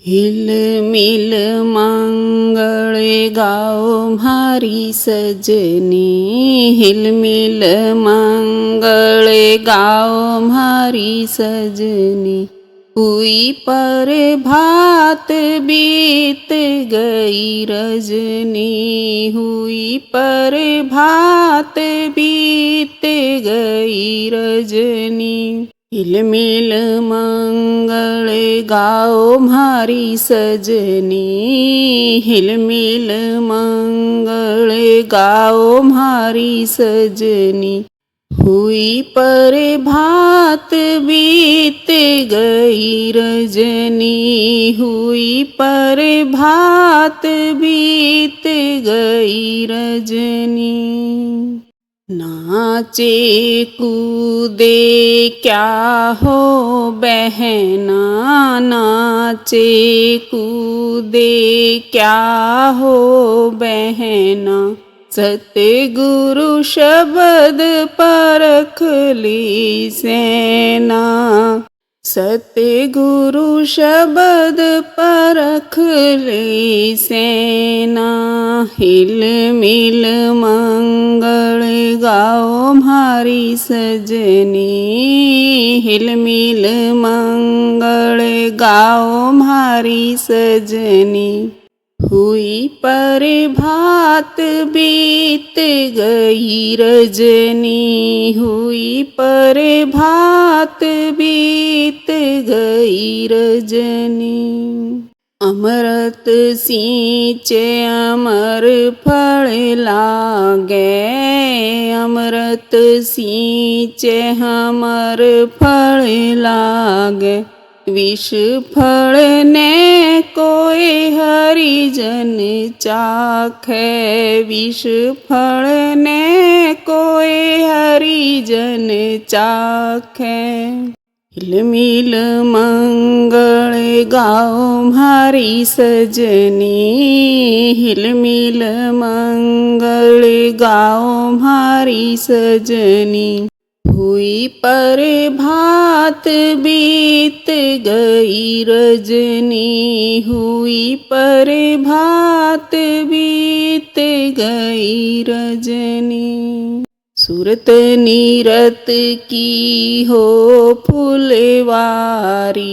हिल मिल मंगळे गाओ म्हारी सजनी। हिल मिल मंगळे गाओ म्हारी सजनी। हुई पर भात बीत गई रजनी। हुई पर भात बीत गई रजनी। हिल मिल मंगळे गाओ म्हारी सजनी। हिल मिल मंगळे गाओ म्हारी सजनी। हुई पर भात बीत गई रजनी। हुई पर भात बीत गई रजनी। नाचे कूदे क्या हो बहना। नाचे कूदे क्या हो बहना। सतगुरु शब्द परख ली सेना। सतगुरु शब्द परख ली सेना। हिल मिल मंगळे गाओ म्हारी सजनी। हिल मिल मंगळे गाओ म्हारी सजनी। हुई पर भात बीत गई रजनी। हुई पर भात बीत गई रजनी। अमृत सींचे अमर फल लागे। अमृत सींचे अमर फल लागे। विष फल ने कोई हरिजन चाखे। विष फल ने कोई हरिजन चाखे। हिल मिल मंगळे गाओ म्हारी सजनी। हिल मिल मंगळे गाओ म्हारी सजनी। हुई पर भात बीत गई रजनी। हुई पर भात बीत गई रजनी। सूरत नीरत की हो फुलवारी।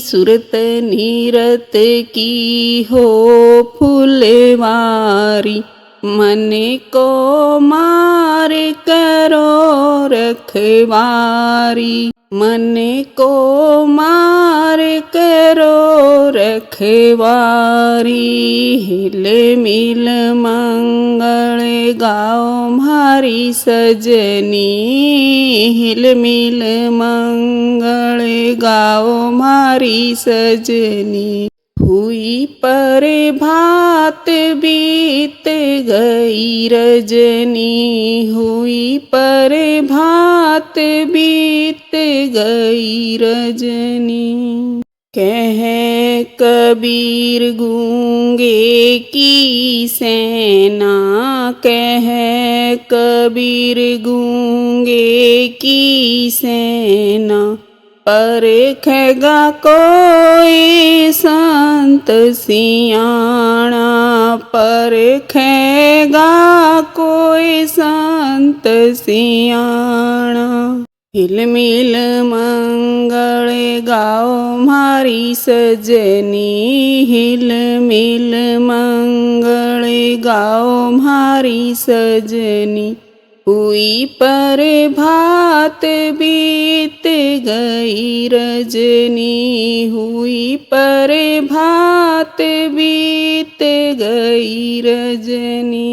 सूरत नीरत की हो फुलवारी। मन को मार करो रखवारी। मन को मार करो रखवारी। हिल मिल मंगळे गाओ म्हारी सजनी। हिल मिल मंगळे गाओ म्हारी सजनी। हुई पर भात बीत गई रजनी। हुई पर भात बीत गई रजनी। कह कबीर गूंगे की सेना। कह कबीर गूंगे की सेना। परखेगा कोई संत सियाणा। परखेगा कोई संत सियाणा। हिल मिल मंगळे गाओ म्हारी सजनी। हिल मिल मंगळे गाओ म्हारी सजनी। हुई पर भात बीत गई रजनी। हुई पर भात बीत गई रजनी।